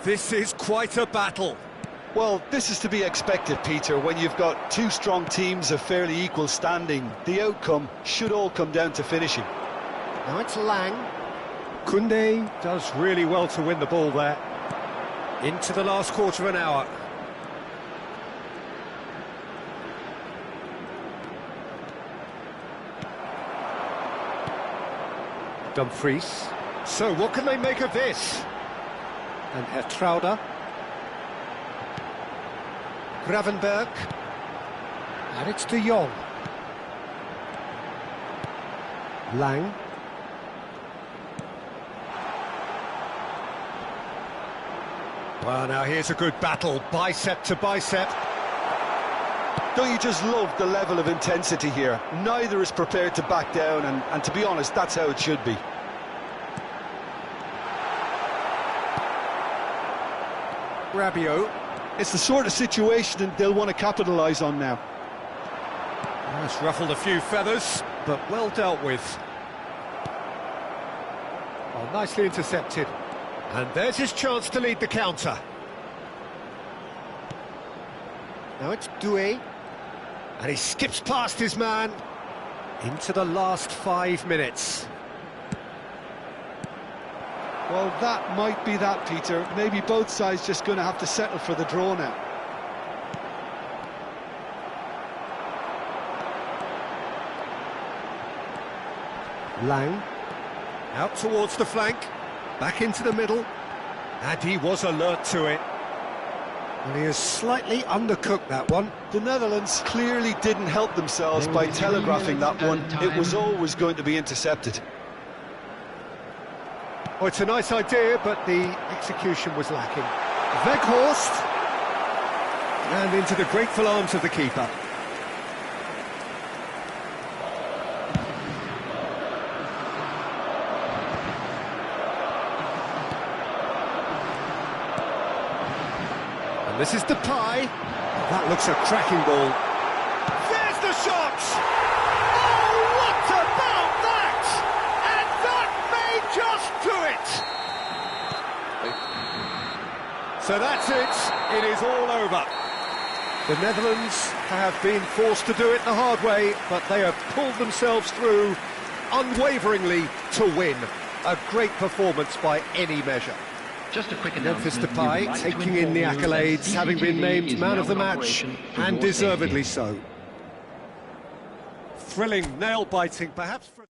This is quite a battle. Well, this is to be expected, Peter. When you've got two strong teams of fairly equal standing, the outcome should all come down to finishing. Now it's Lang. Koundé does really well to win the ball there. Into the last quarter of an hour. Dumfries. So what can they make of this? And Hertrauda. Gravenberg. And it's De Jong. Lang. Well, now here's a good battle, bicep to bicep. Don't you just love the level of intensity here? Neither is prepared to back down, and to be honest, that's how it should be. Rabiot. It's the sort of situation that they'll want to capitalise on now. That's ruffled a few feathers, but well dealt with. Oh, nicely intercepted. And there's his chance to lead the counter. Now it's Doué. And he skips past his man into the last 5 minutes. Well, that might be that, Peter. Maybe both sides just going to have to settle for the draw now. Lang. Out towards the flank. Back into the middle. And he was alert to it. And he has slightly undercooked that one. The Netherlands clearly didn't help themselves by telegraphing that one. It was always going to be intercepted. Oh, it's a nice idea, but the execution was lacking. Weghorst. And into the grateful arms of the keeper. And this is Depay. That looks a cracking ball. There's the shot! Oh, what about that? And that may just do it! So that's it. It is all over. The Netherlands have been forced to do it the hard way, but they have pulled themselves through unwaveringly to win. A great performance by any measure. Just a quick Memphis announcement. Depay taking in the accolades, having been named man of the match, and deservedly so. Thrilling, nail-biting, perhaps for...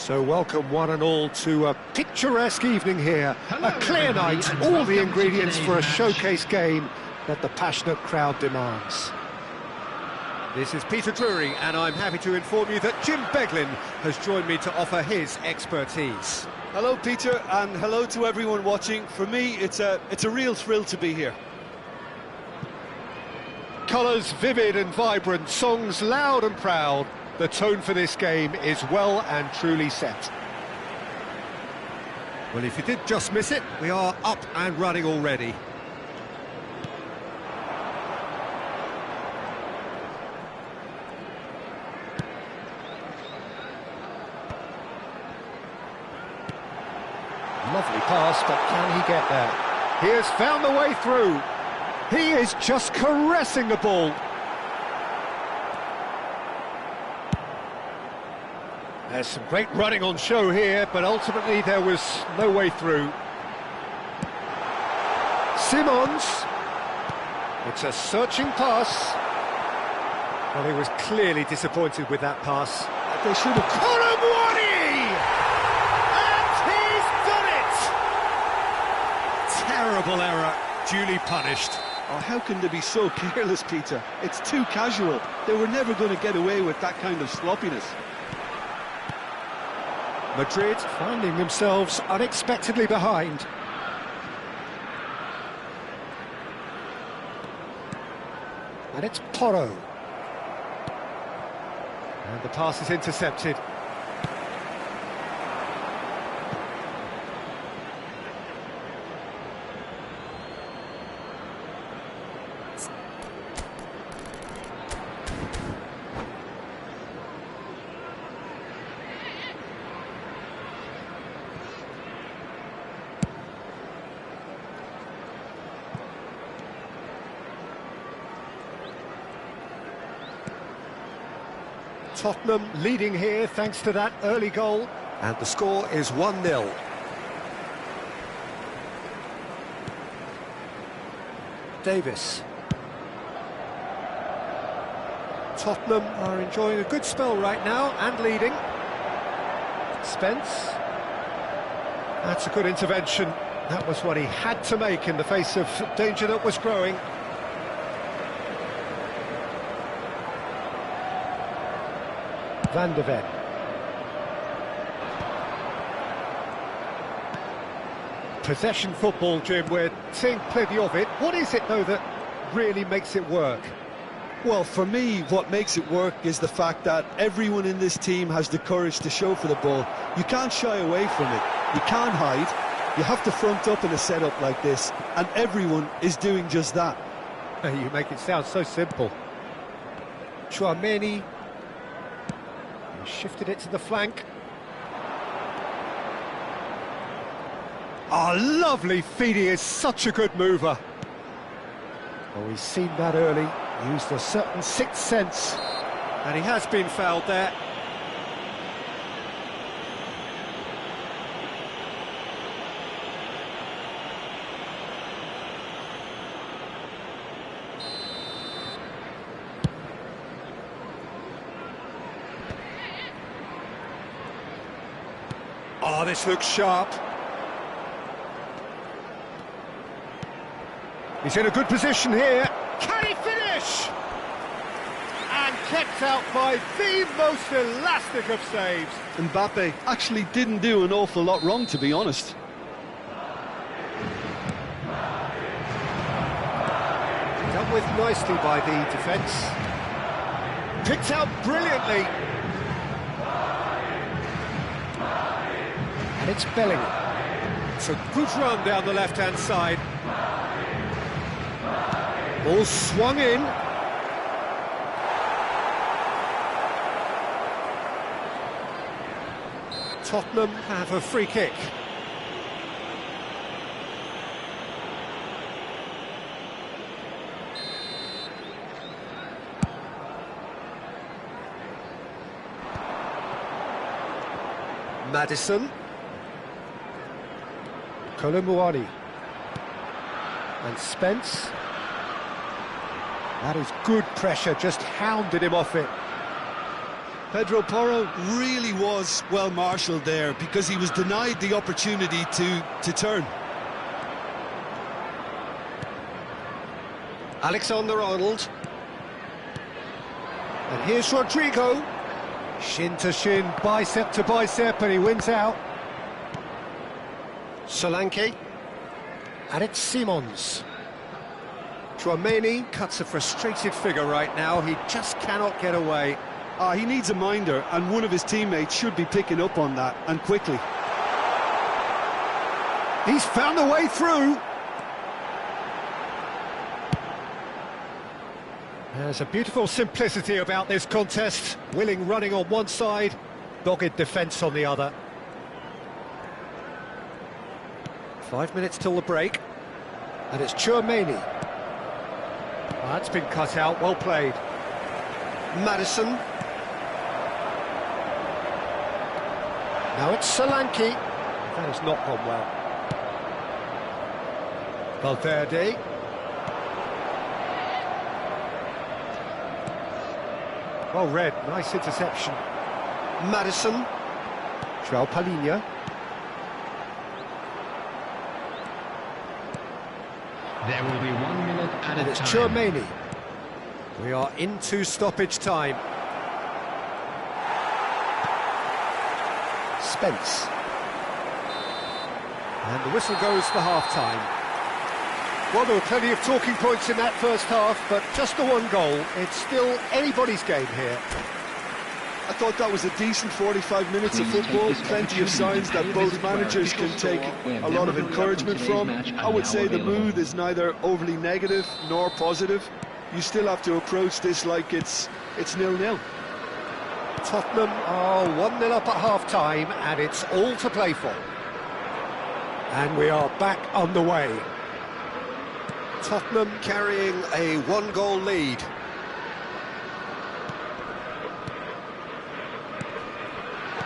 So welcome one and all to a picturesque evening here. A clear night, all the ingredients for a showcase game that the passionate crowd demands. This is Peter Drury, and I'm happy to inform you that Jim Beglin has joined me to offer his expertise. Hello, Peter, and hello to everyone watching. For me, it's a real thrill to be here. Colours vivid and vibrant, songs loud and proud. The tone for this game is well and truly set. Well, if you did just miss it, we are up and running already. Lovely pass, but can he get there? He has found the way through. He is just caressing the ball. There's some great running on show here, but ultimately there was no way through. Simons. It's a searching pass. Well, he was clearly disappointed with that pass. They should have... Colomwani! And he's done it! Terrible error, duly punished. Oh, how can they be so careless, Peter? It's too casual. They were never going to get away with that kind of sloppiness. Madrid finding themselves unexpectedly behind. And it's Porro. And the pass is intercepted. Tottenham leading here thanks to that early goal, and the score is 1-0. Davis. Tottenham are enjoying a good spell right now and leading. Spence. That's a good intervention. That was what he had to make in the face of danger that was growing. Van de Ven. Possession football, Jim, we're seeing plenty of it. What is it, though, that really makes it work? Well, for me, what makes it work is the fact that everyone in this team has the courage to show for the ball. You can't shy away from it. You can't hide. You have to front up in a setup like this, and everyone is doing just that. You make it sound so simple. Chouameni. Shifted it to the flank. Oh, lovely feed. He is such a good mover. Oh, he's seen that early. Used a certain sixth sense. And he has been fouled there. Oh, this looks sharp. He's in a good position here. Can he finish? And kept out by the most elastic of saves. Mbappe actually didn't do an awful lot wrong, to be honest. Dealt with nicely by the defence. Picked out brilliantly. And it's Bellingham. It's a good run down the left-hand side. Ball swung in. Tottenham have a free kick. Maddison. Colomwani. And Spence. That is good pressure, just hounded him off it. Pedro Porro really was well marshalled there because he was denied the opportunity to turn. Alexander-Arnold. And here's Rodrigo. Shin to shin, bicep to bicep, and he wins out. Solanke. And it's Simons. Tchouaméni cuts a frustrated figure right now. He just cannot get away. He needs a minder, and one of his teammates should be picking up on that, and quickly. He's found a way through. There's a beautiful simplicity about this contest. Willing running on one side, dogged defence on the other. 5 minutes till the break. And it's Tchouaméni. That's been cut out, well played. Maddison. Now it's Solanke. That has not gone well. Valverde. Well read, nice interception. Maddison. João Palhinha. There will be 1 minute at And a it's time. Tchouaméni. We are into stoppage time. Spence. And the whistle goes for half-time. Well, there were plenty of talking points in that first half, but just the one goal. It's still anybody's game here. I thought that was a decent 45 minutes of football, plenty of signs that both managers can take a lot of encouragement from. I would say the mood is neither overly negative nor positive. You still have to approach this like it's 0-0. Tottenham are 1-0 up at half-time, and it's all to play for. And we are back underway. Tottenham carrying a one-goal lead.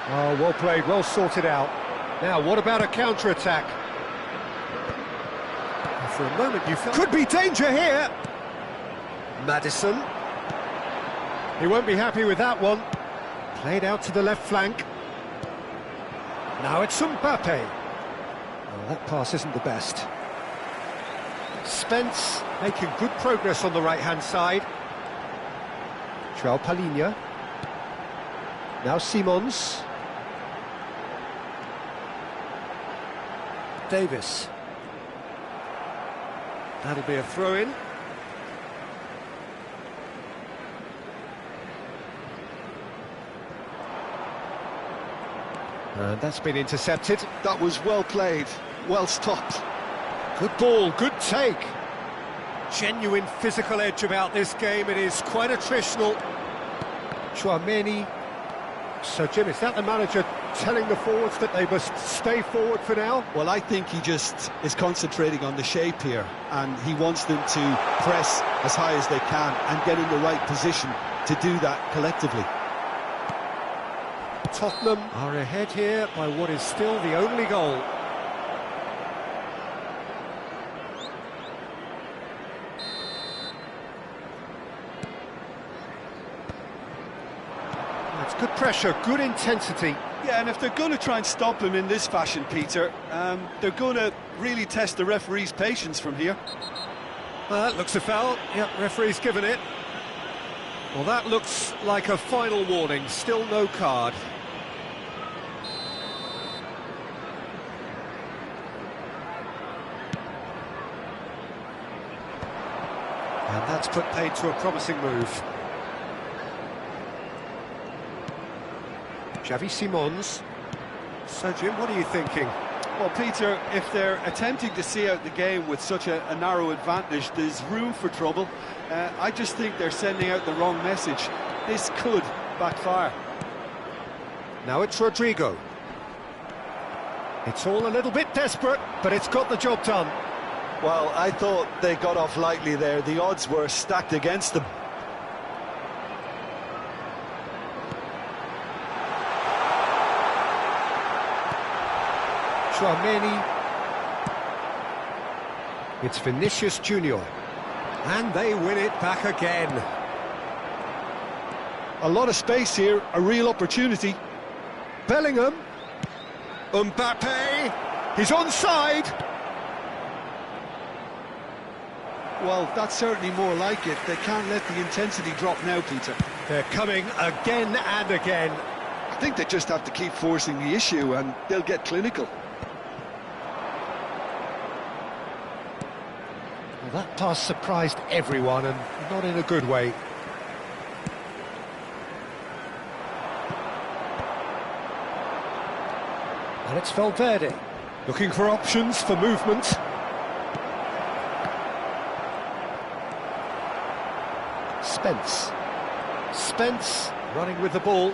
Oh, well played, well sorted out. Now, what about a counter-attack? For a moment you felt... Could be danger here! Maddison. He won't be happy with that one. Played out to the left flank. Now it's Mbappe. Oh, that pass isn't the best. Spence making good progress on the right-hand side. João Palhinha. Now Simons. Davis. That'll be a throw-in. And that's been intercepted. That was well played, well stopped. Good ball, good take. Genuine physical edge about this game. It is quite attritional. Tchouaméni. So, Jim, is that the manager telling the forwards that they must stay forward for now? Well, I think he just is concentrating on the shape here, and he wants them to press as high as they can and get in the right position to do that collectively. Tottenham are ahead here by what is still the only goal. That's good pressure, good intensity. Yeah, and if they're going to try and stop him in this fashion, Peter, they're going to really test the referee's patience from here. Well, that looks a foul. Yep, referee's given it. Well, that looks like a final warning. Still no card. And that's put paid to a promising move. Xavi Simons. So, Jim, what are you thinking? Well, Peter, if they're attempting to see out the game with such a narrow advantage, there's room for trouble. I just think they're sending out the wrong message. This could backfire. Now it's Rodrigo. It's all a little bit desperate, but it's got the job done. Well, I thought they got off lightly there. The odds were stacked against them. Tchouaméni. It's Vinicius Junior. And they win it back again. A lot of space here, a real opportunity. Bellingham. Mbappe. He's onside. Well, that's certainly more like it. They can't let the intensity drop now, Peter. They're coming again and again. I think they just have to keep forcing the issue and they'll get clinical. Well, that pass surprised everyone, and not in a good way. And it's Valverde, looking for options for movement. Spence running with the ball.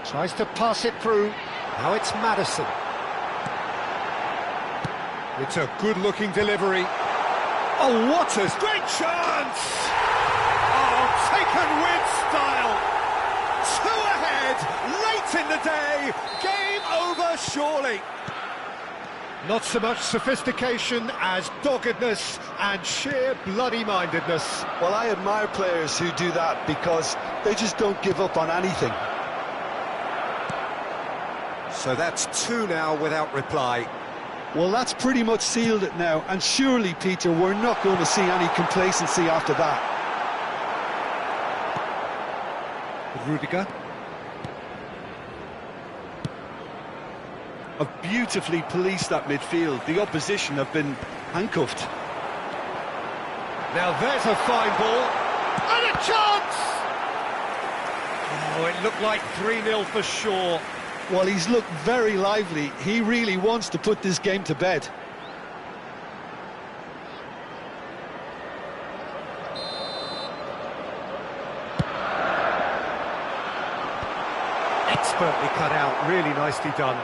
Tries to pass it through. Now it's Maddison. It's a good-looking delivery. Oh, what a great chance! Oh, taken with style. 2 ahead, late in the day. Game over, surely. Not so much sophistication as doggedness and sheer bloody-mindedness. Well, I admire players who do that because they just don't give up on anything. So that's 2 now without reply. Well, that's pretty much sealed it now, and surely, Peter, we're not going to see any complacency after that. Rudiger. Have beautifully policed that midfield. The opposition have been handcuffed. Now there's a fine ball. And a chance! Oh, it looked like 3-0 for sure. Well, he's looked very lively. He really wants to put this game to bed. Expertly cut out, really nicely done.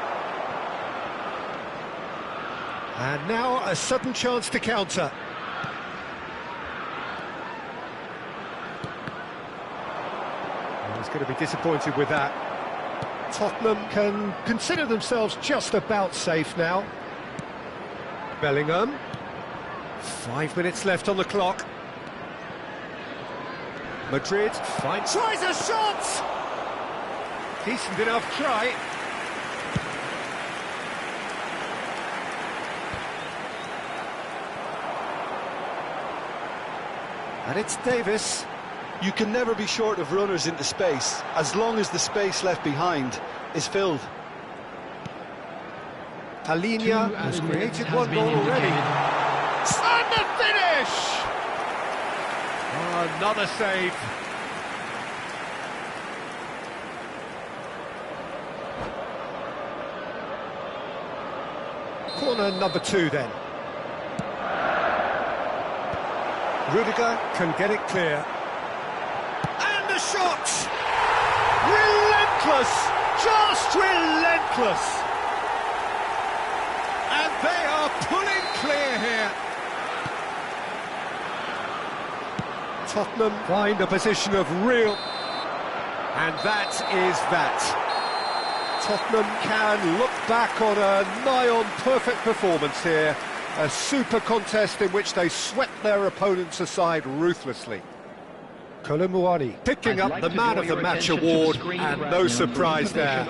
And now a sudden chance to counter. He's going to be disappointed with that. Tottenham can consider themselves just about safe now. Bellingham. 5 minutes left on the clock. Madrid tries a shot! Decent enough try. And it's Davis. You can never be short of runners into space, as long as the space left behind is filled. Palhinha has created 1 goal already. And the finish! Oh, another save. Corner number 2 then. Rudiger can get it clear. And the shot! Relentless! Just relentless! And they are pulling clear here. Tottenham find a position of real... And that is that. Tottenham can look back on a nigh-on perfect performance here. A super contest in which they swept their opponents aside ruthlessly. Kolomuani picking up the Man of the Match award, and no surprise there.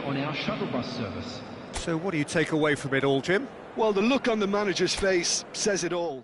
So what do you take away from it all, Jim? Well, the look on the manager's face says it all.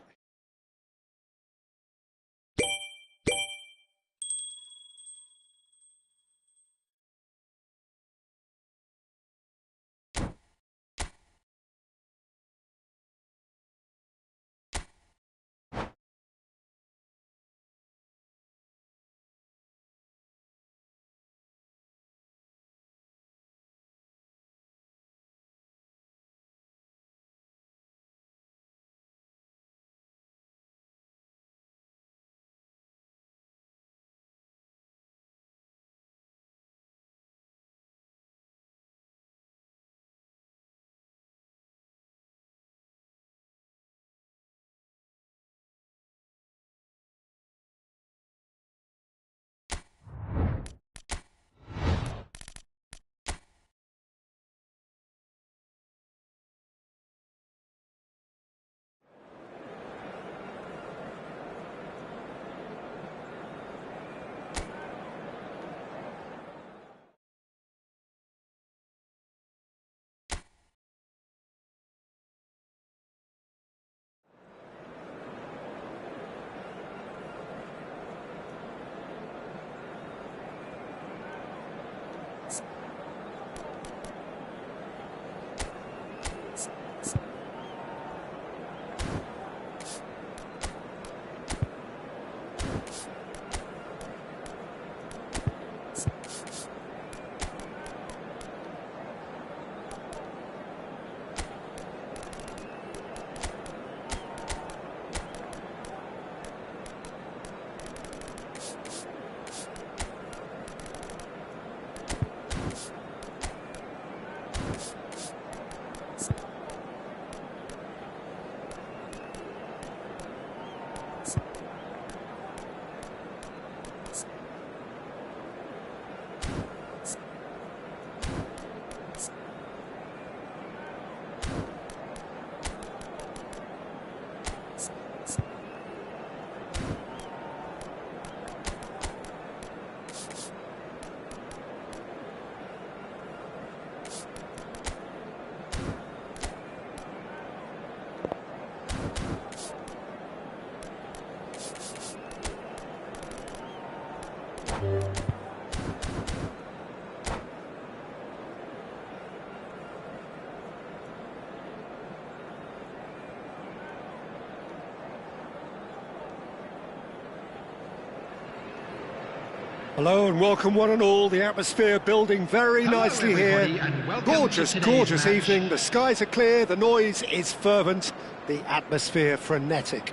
Hello and welcome one and all. The atmosphere building very nicely everybody, here. and welcome Gorgeous, to today's gorgeous match. evening. The skies are clear, the noise is fervent, the atmosphere frenetic.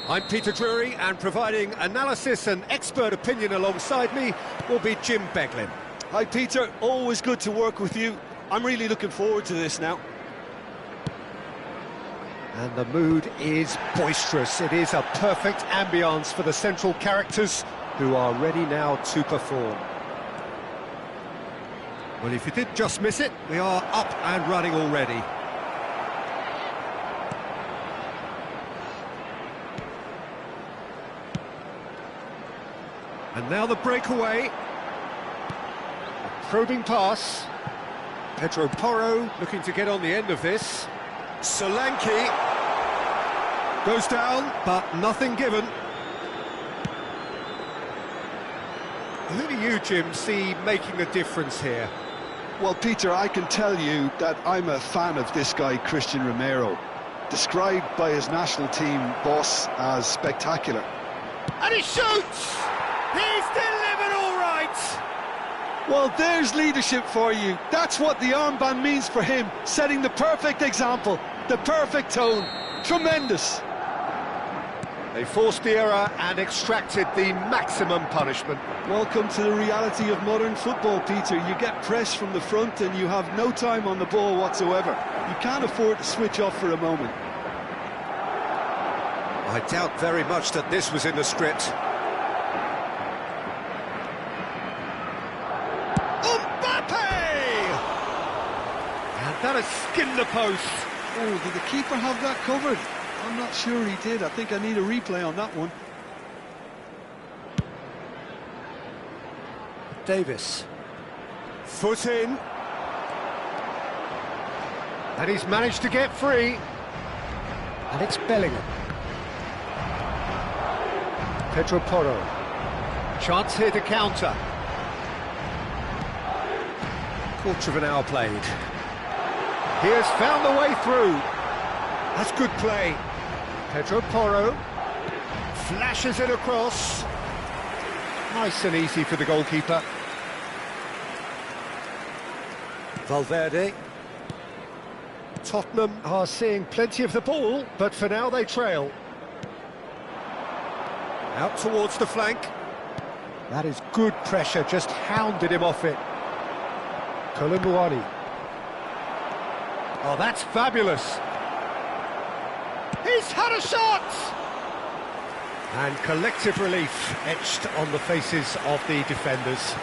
I'm Peter Drury, and providing analysis and expert opinion alongside me will be Jim Beglin. Hi Peter, always good to work with you. I'm really looking forward to this now. And the mood is boisterous. It is a perfect ambience for the central characters who are ready now to perform. Well, if you did just miss it, we are up and running already. And now the breakaway. A probing pass. Pedro Porro looking to get on the end of this. Solanke goes down, but nothing given. Who do you, Jim, see making a difference here? Well, Peter, I can tell you that I'm a fan of this guy, Christian Romero, described by his national team boss as spectacular. And he shoots! He's delivered all right! Well, there's leadership for you. That's what the armband means for him, setting the perfect example, the perfect tone. Tremendous. They forced the error and extracted the maximum punishment. Welcome to the reality of modern football, Peter. You get pressed from the front and you have no time on the ball whatsoever. You can't afford to switch off for a moment. I doubt very much that this was in the script. Mbappe! And that has skinned the post. Oh, did the keeper have that covered? I'm not sure he did. I think I need a replay on that one. Davis. Foot in. And he's managed to get free. And it's Bellingham. Pedro Porro. Chance here to counter. Quarter of an hour played. He has found the way through. That's good play. Pedro Porro flashes it across. Nice and easy for the goalkeeper. Valverde. Tottenham are seeing plenty of the ball, but for now they trail. Out towards the flank. That is good pressure, just hounded him off it. Kolo Muani. Oh, that's fabulous. He's had a shot! And collective relief etched on the faces of the defenders.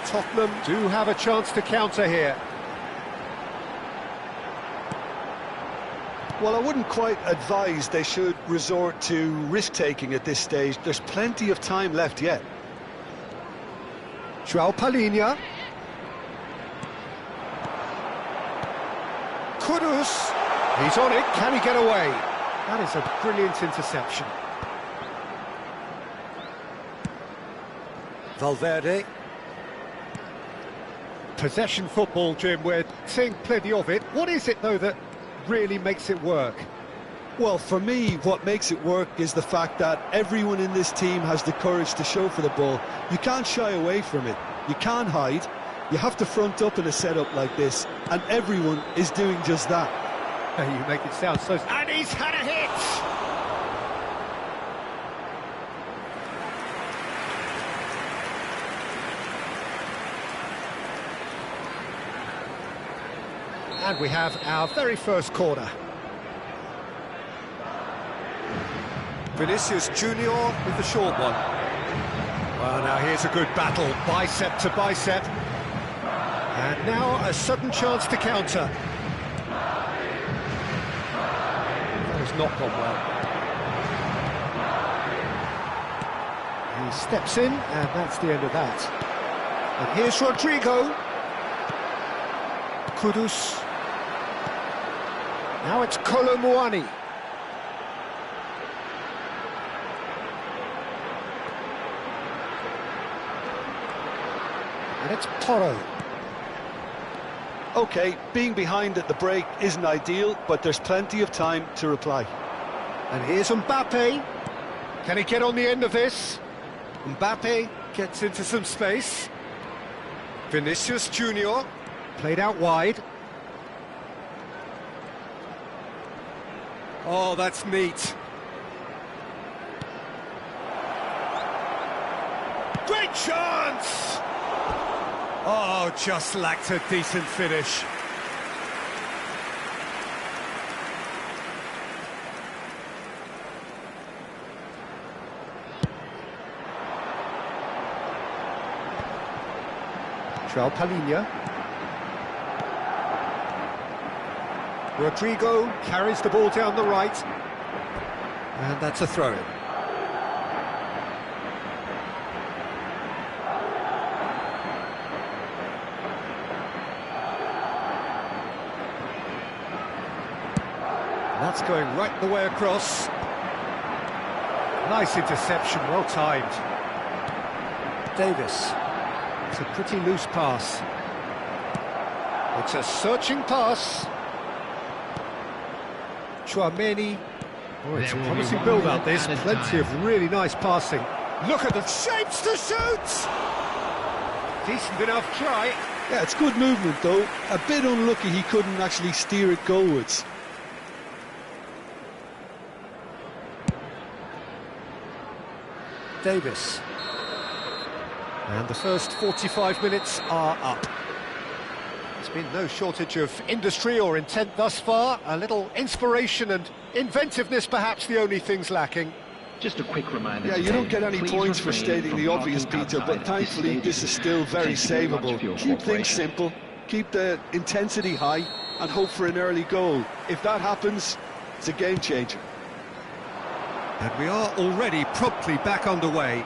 Tottenham do have a chance to counter here. Well, I wouldn't quite advise they should resort to risk-taking at this stage. There's plenty of time left yet. João Palhinha. Kudus. He's on it. Can he get away? That is a brilliant interception. Valverde. Possession football, Jim. We're seeing plenty of it. What is it, though, that really makes it work? Well, for me, what makes it work is the fact that everyone in this team has the courage to show for the ball. You can't shy away from it. You can't hide. You have to front up in a setup like this, and everyone is doing just that. You make it sound so... And he's had a hit! And we have our very first corner. Vinicius Junior with the short one. Well, now here's a good battle, bicep to bicep. And now a sudden chance to counter. That has not gone well. He steps in, and that's the end of that. And here's Rodrigo. Kudus. Now it's Kolo Muani. And it's Porro. OK, being behind at the break isn't ideal, but there's plenty of time to reply. And here's Mbappe. Can he get on the end of this? Mbappe gets into some space. Vinicius Junior played out wide. Oh, that's neat. Great chance! Oh, just lacked a decent finish. João Palhinha. Rodrigo carries the ball down the right. And that's a throw-in. That's going right the way across. Nice interception, well timed. Davis. It's a pretty loose pass. It's a searching pass. Chouameni. Oh, it's a promising build-up, this. Plenty of really nice passing. Look at the shapes to shoot! Decent enough try. Yeah, it's good movement, though. A bit unlucky he couldn't actually steer it goalwards. Davis. And the first 45 minutes are up. There's been no shortage of industry or intent thus far. A little inspiration and inventiveness, perhaps the only things lacking. Just a quick reminder. Yeah, you don't get any points for stating the obvious, Peter, but thankfully this is still very savable. Keep things simple, keep the intensity high, and hope for an early goal. If that happens, it's a game changer. And we are already promptly back underway.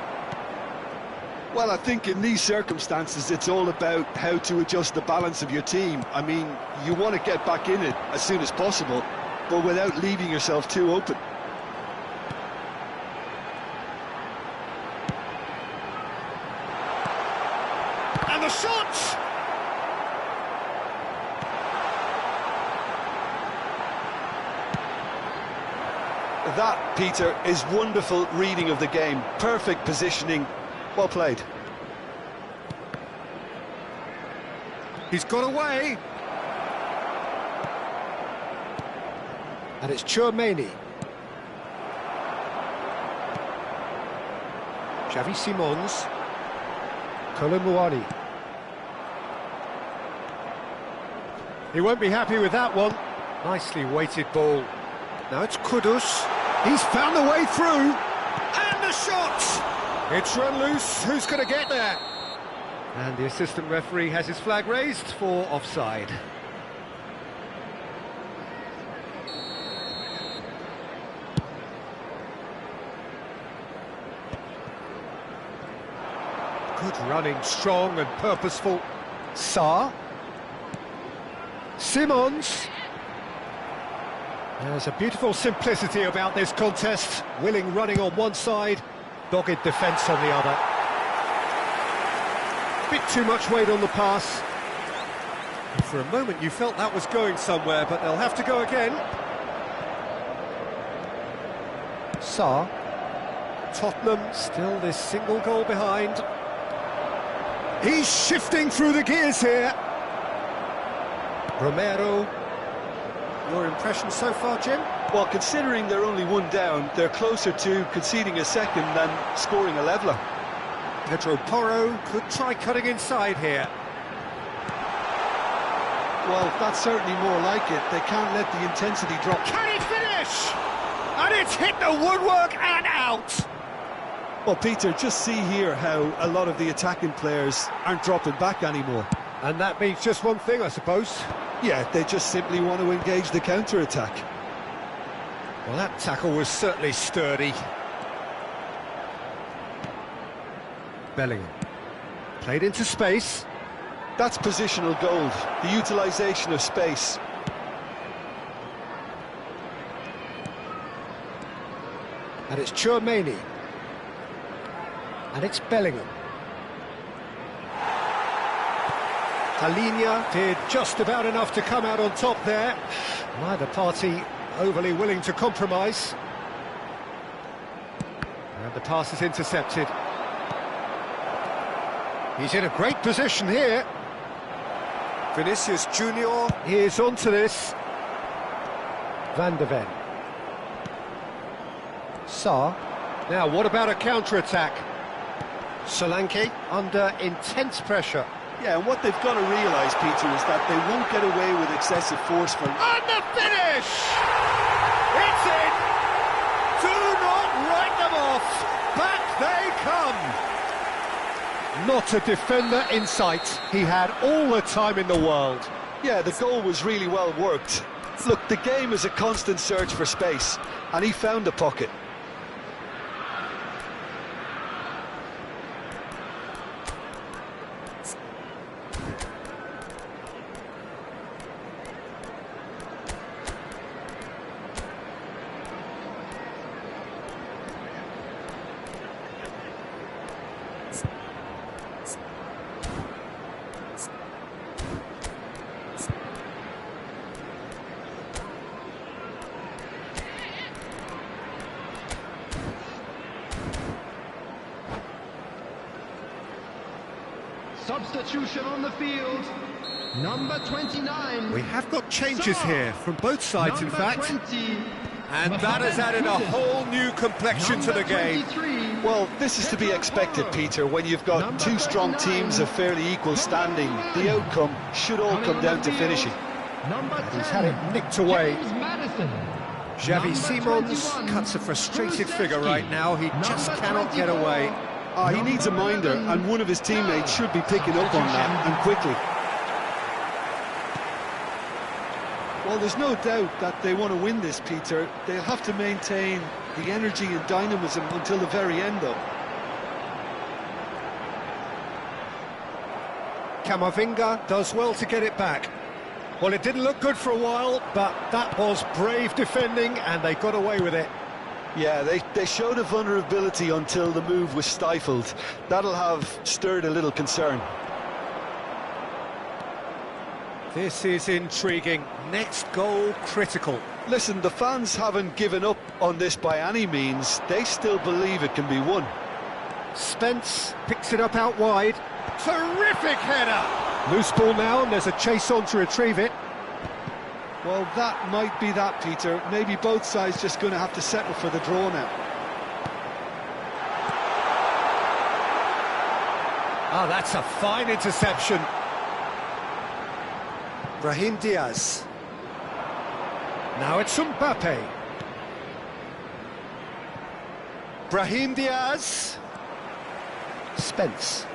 Well, I think in these circumstances it's all about how to adjust the balance of your team. I mean, you want to get back in it as soon as possible, but without leaving yourself too open. And the shot! That, Peter, is wonderful reading of the game. Perfect positioning. Well played. He's got away. And it's Chouameni. Xavi Simons. Kolo Muani. He won't be happy with that one. Nicely weighted ball. Now it's Kudus. He's found the way through. And the shot! It's run loose. Who's going to get there? And the assistant referee has his flag raised for offside. Good running, strong and purposeful. Sarr. Simons. There's a beautiful simplicity about this contest. Willing running on one side, dogged defence on the other. Bit too much weight on the pass. And for a moment you felt that was going somewhere, but they'll have to go again. Sarr. Tottenham still this single goal behind. He's shifting through the gears here. Romero. Your impression so far, Jim? Well, considering they're only one down, they're closer to conceding a second than scoring a leveller. Pedro Porro could try cutting inside here. Well, that's certainly more like it. They can't let the intensity drop. Can he finish? And it's hit the woodwork and out. Well, Peter, just see here how a lot of the attacking players aren't dropping back anymore. And that means just one thing, I suppose. Yeah, they just simply want to engage the counter-attack. Well, that tackle was certainly sturdy. Bellingham. Played into space. That's positional gold, the utilisation of space. And it's Chouameni. And it's Bellingham. Palhinha did just about enough to come out on top there. Neither party overly willing to compromise. And the pass is intercepted. He's in a great position here. Vinicius Junior. Here's onto this. Van de Ven. Sarr. Now, what about a counter-attack? Solanke. Under intense pressure. Yeah, and what they've got to realise, Peter, is that they won't get away with excessive force for... And the finish! It's in! Do not write them off! Back they come! Not a defender in sight. He had all the time in the world. Yeah, the goal was really well worked. Look, the game is a constant search for space, and he found a pocket. Substitution on the field. Number 29. We have got changes here from both sides, in fact. 20, And that has added a whole new complexion to the game. 23. Well, this is to be expected, Peter, when you've got two strong teams of fairly equal standing. The outcome should all come down to finishing. Number 10. He's had it nicked away. James Maddison. Xavi Number Simons 21, cuts a frustrated Kulusevski. figure right now. He just Number cannot get 24, away. He needs a minder, and one of his teammates should be picking up on that, and quickly. Well, there's no doubt that they want to win this, Peter. They'll have to maintain the energy and dynamism until the very end, though. Camavinga does well to get it back. Well, it didn't look good for a while, but that was brave defending, and they got away with it. Yeah, they showed a vulnerability until the move was stifled. That'll have stirred a little concern. This is intriguing. Next goal critical. Listen, the fans haven't given up on this by any means. They still believe it can be won. Spence picks it up out wide. Terrific header! Loose ball now, and there's a chase on to retrieve it. Well, that might be that, Peter. Maybe both sides just going to have to settle for the draw now. Ah, that's a fine interception. Brahim Diaz. Now it's Mbappe. Brahim Diaz. Spence.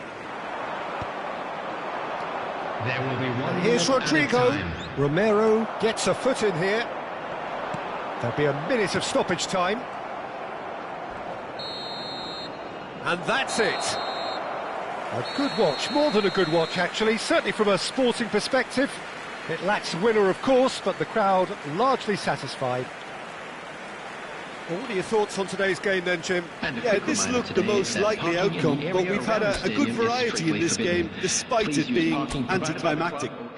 There will be one. Here's minute added Rodrigo. time. Romero gets a foot in here. There'll be a minute of stoppage time. And that's it. A good watch, more than a good watch actually, certainly from a sporting perspective. It lacks winner, of course, but the crowd largely satisfied. Well, what are your thoughts on today's game then, Jim? And a Yeah, quick this reminder looked the today most that likely parking in outcome, the but area we've had around a the stadium good is variety in strictly this forbidden. game, despite Please it use being parking provided by the anticlimactic. club.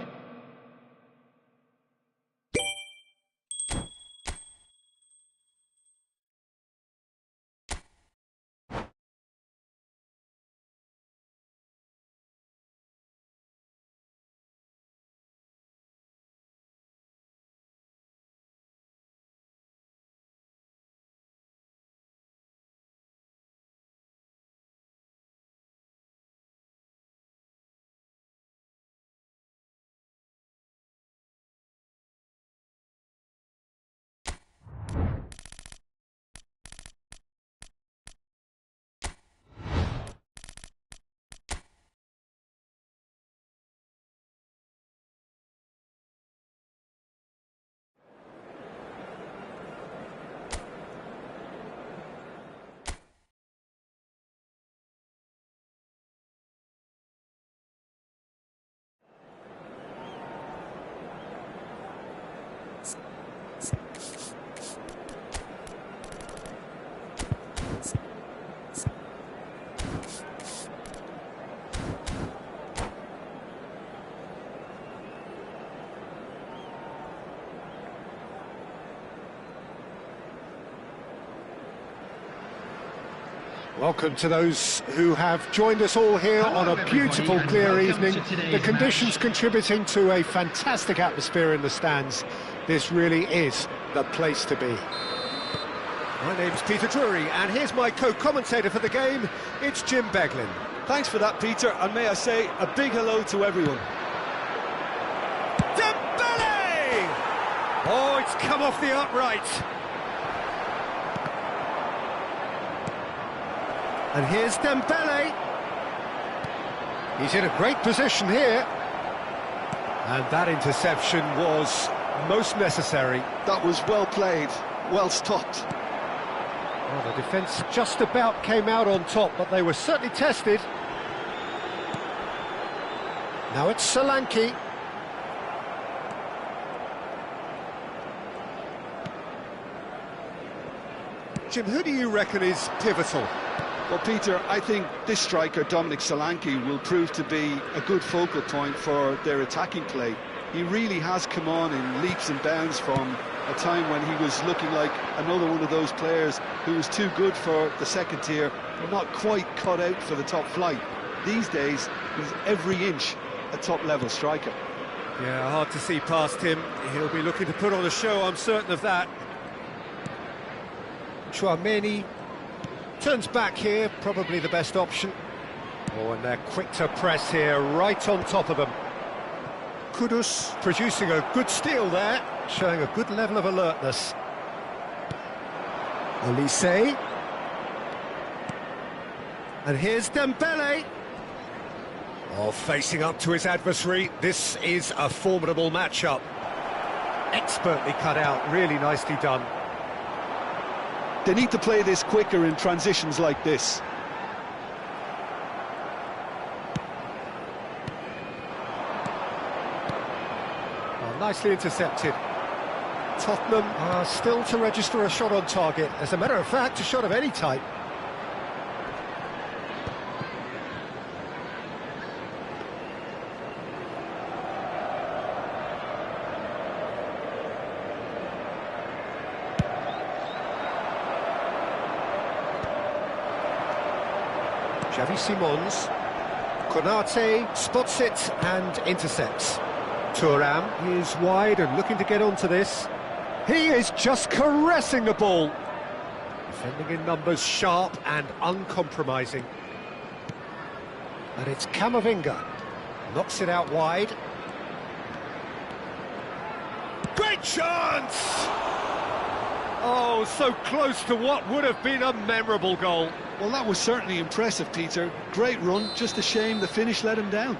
Welcome to those who have joined us all here on a beautiful, clear evening. The conditions contributing to a fantastic atmosphere in the stands. This really is the place to be. My name's Peter Drury, and here's my co-commentator for the game. It's Jim Beglin. Thanks for that, Peter, and may I say a big hello to everyone. Dembele! Oh, it's come off the upright. And here's Dembele. He's in a great position here. And that interception was most necessary. That was well played, well stopped. Well, the defence just about came out on top, but they were certainly tested. Now it's Solanke. Jim, who do you reckon is pivotal? Well, Peter, I think this striker, Dominic Solanke, will prove to be a good focal point for their attacking play. He really has come on in leaps and bounds from a time when he was looking like another one of those players who was too good for the second tier, but not quite cut out for the top flight. These days, he's every inch a top-level striker. Yeah, hard to see past him. He'll be looking to put on a show, I'm certain of that. Tchouaméni turns back here, probably the best option. Oh, and they're quick to press here, right on top of them. Kudus producing a good steal there, showing a good level of alertness. Olise. And here's Dembele. Oh, facing up to his adversary. This is a formidable matchup. Expertly cut out, really nicely done. They need to play this quicker in transitions like this. Oh, nicely intercepted. Tottenham are still to register a shot on target. As a matter of fact, a shot of any type. Xavi Simons, Konate spots it and intercepts. Thuram is wide and looking to get onto this. He is just caressing the ball. Defending in numbers, sharp and uncompromising. And it's Camavinga. Knocks it out wide. Great chance! Oh, so close to what would have been a memorable goal. Well, that was certainly impressive, Peter. Great run, just a shame the finish let him down.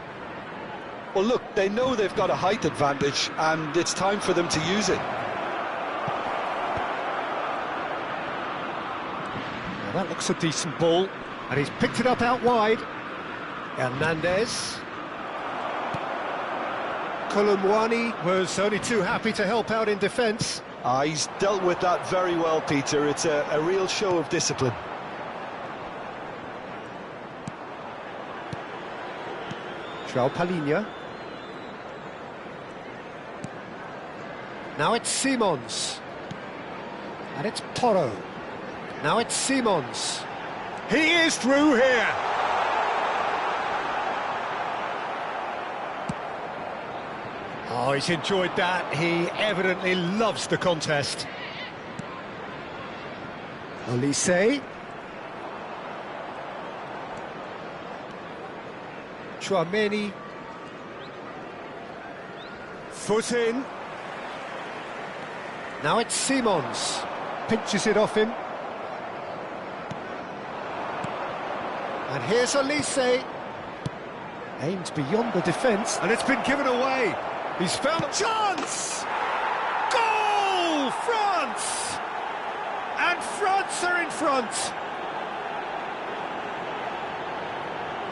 Well, look, they know they've got a height advantage, and it's time for them to use it. Now that looks a decent ball, and he's picked it up out wide. Hernandez. Kolomwani was only too happy to help out in defence. He's dealt with that very well, Peter. It's a real show of discipline. João Palhinha. Now it's Simons. And it's Porro. Now it's Simons. He is through here. Oh, he's enjoyed that. He evidently loves the contest. Olise. Tchouaméni. Foot in. Now it's Simons. Pinches it off him. And here's Olise. Aimed beyond the defence, and it's been given away. He's found a chance! Goal! France! And France are in front.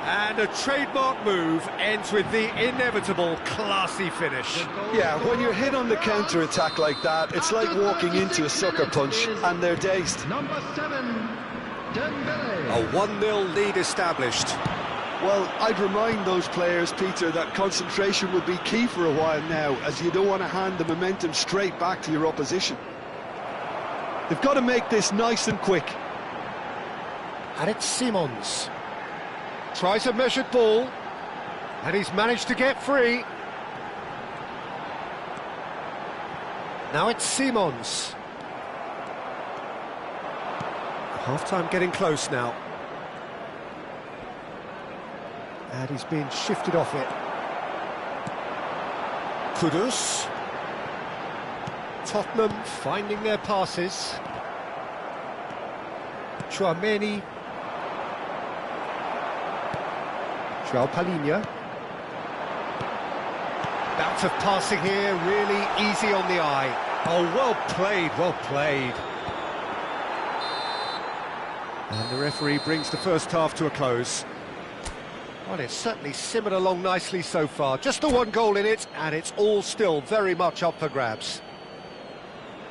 And a trademark move ends with the inevitable classy finish. Yeah, when you're hit on the counter-attack like that, it's like walking into a sucker punch, and they're dazed. Number 7, Dembele. A 1-0 lead established. Well, I'd remind those players, Peter, that concentration will be key for a while now, as you don't want to hand the momentum straight back to your opposition. They've got to make this nice and quick. And it's Simons. Tries a measured ball. And he's managed to get free. Now it's Simons. Half-time getting close now. And he's been shifted off it. Kudus. Tottenham finding their passes. Tchouameni. João Palhinha. Bout of passing here, really easy on the eye. Oh, well played, well played. And the referee brings the first half to a close. Well, it's certainly simmered along nicely so far. Just the one goal in it, and it's all still very much up for grabs.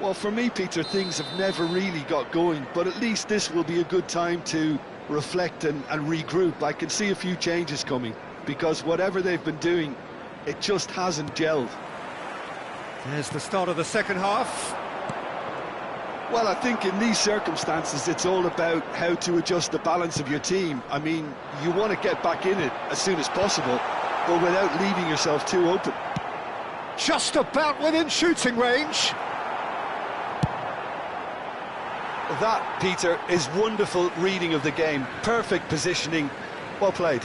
Well, for me, Peter, things have never really got going, but at least this will be a good time to reflect and regroup. I can see a few changes coming, because whatever they've been doing, it just hasn't gelled. There's the start of the second half. Well, I think in these circumstances, it's all about how to adjust the balance of your team. I mean, you want to get back in it as soon as possible, but without leaving yourself too open. Just about within shooting range. That, Peter, is wonderful reading of the game. Perfect positioning. Well played.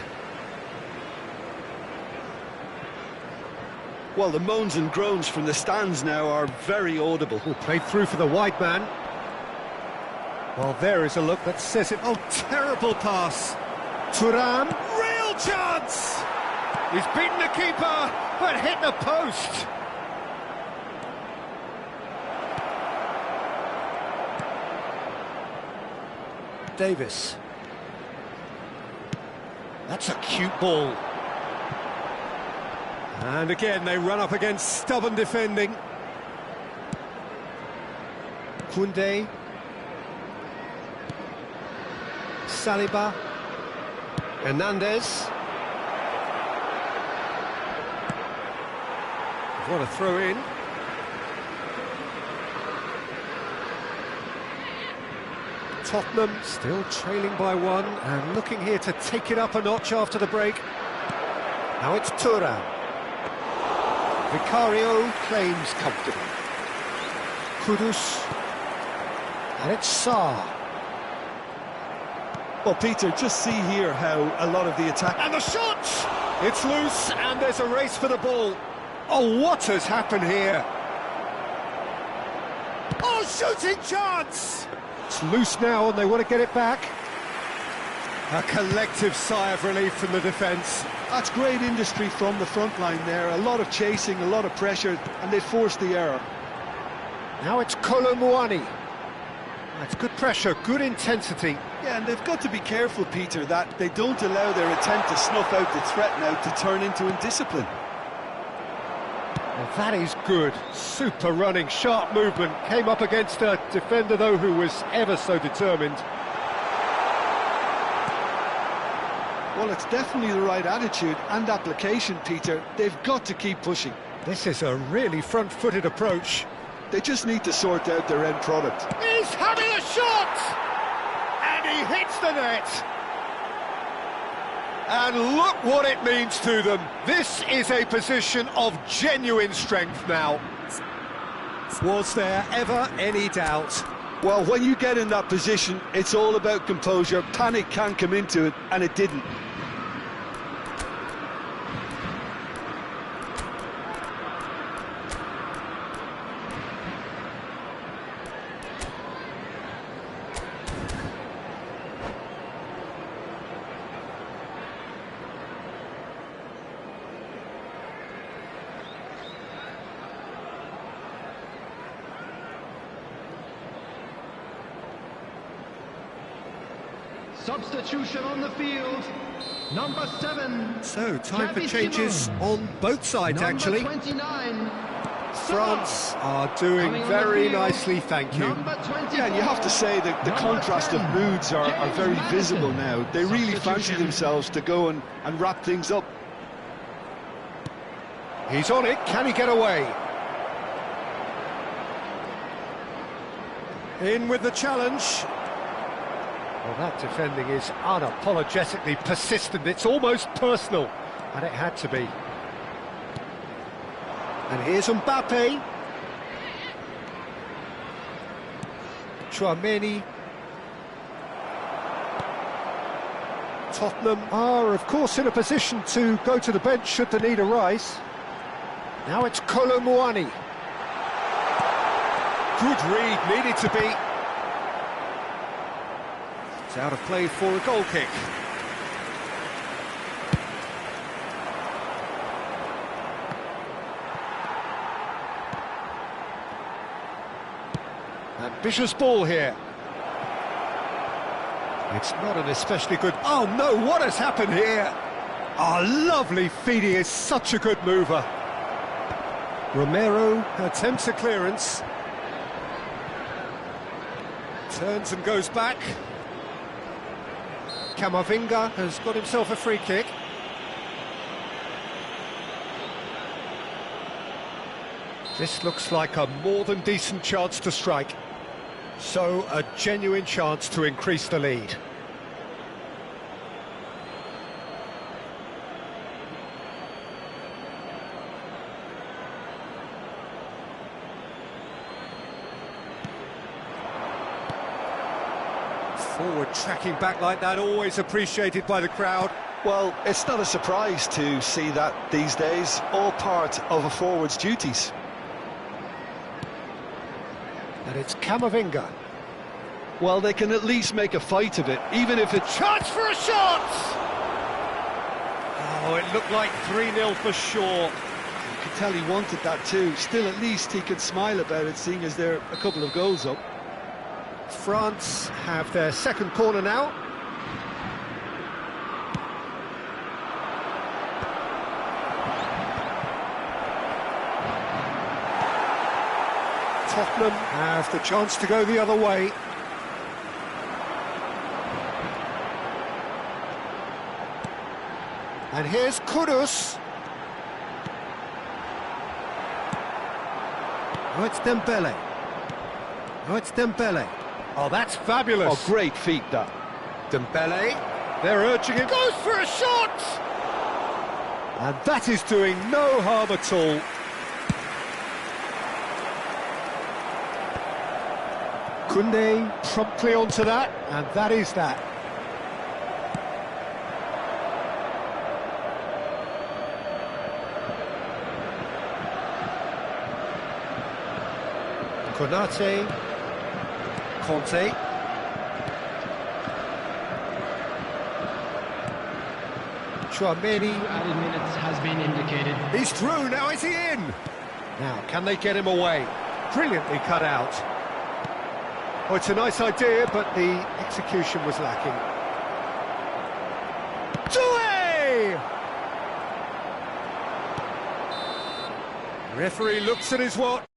Well, the moans and groans from the stands now are very audible. Oh, played through for the wide man. Well, there is a look that says it. Oh, terrible pass. Thuram, real chance! He's beaten the keeper, but hit the post. Davis. That's a cute ball. And again, they run up against stubborn defending. Koundé. Saliba. Hernandez. What a throw in. Tottenham still trailing by one and looking here to take it up a notch after the break. Now it's Thuram. Vicario claims comfortably. Kudus. And it's Sarr. Well, Peter, just see here how a lot of the attack... And the shot! It's loose and there's a race for the ball. Oh, what has happened here? Oh, shooting chance! It's loose now and they want to get it back. A collective sigh of relief from the defence. That's great industry from the front line there. A lot of chasing, a lot of pressure, and they forced the error. Now it's Kolo Muani. That's good pressure, good intensity. Yeah, and they've got to be careful, Peter, that they don't allow their attempt to snuff out the threat now to turn into indiscipline. Well, that is good. Super running, sharp movement. Came up against a defender, though, who was ever so determined. Well, it's definitely the right attitude and application, Peter. They've got to keep pushing. This is a really front-footed approach. They just need to sort out their end product. He's having a shot! And he hits the net! And look what it means to them. This is a position of genuine strength now. Was there ever any doubt? Well, when you get in that position, it's all about composure. Panic can come into it, and it didn't. Substitution on the field. Number 7. So, time for Xavi changes Simons. on both sides, Number actually. 29. France are doing Coming on the very field. nicely, thank you. Number 24. Yeah, and you have to say that the contrast of moods are very visible now. They really fancy themselves to go and wrap things up. He's on it, can he get away? In with the challenge. Well, that defending is unapologetically persistent. It's almost personal, and it had to be. And here's Mbappe. Tchouaméni. Tottenham are, of course, in a position to go to the bench should the need arise. Now it's Kolo Muani. Good read, needed to be. It's out of play for a goal kick. Ambitious ball here. It's not an especially good... Oh no, what has happened here? Oh, lovely feed, he is such a good mover. Romero attempts a clearance. Turns and goes back. Camavinga has got himself a free kick. This looks like a more than decent chance to strike. So, a genuine chance to increase the lead. Forward tracking back like that, always appreciated by the crowd. Well, it's not a surprise to see that these days, all part of a forward's duties. And it's Camavinga. Well, they can at least make a fight of it, even if it's... Chance for a shot! Oh, it looked like 3-0 for sure. You could tell he wanted that too. Still, at least he could smile about it, seeing as they're a couple of goals up. France have their second corner now. Tottenham have the chance to go the other way. And here's Kudus. Oh, it's Dembele. Oh, it's Dembele. Oh, that's fabulous. Oh, great feat, that. Dembele, they're urging him. Goes for a shot! And that is doing no harm at all. Koundé promptly onto that, and that is that. Konate, Conte. Tchouaméni. Added minutes has been indicated. He's through, now is he in? Now, can they get him away? Brilliantly cut out. Oh, it's a nice idea, but the execution was lacking. Doué! Referee looks at his watch.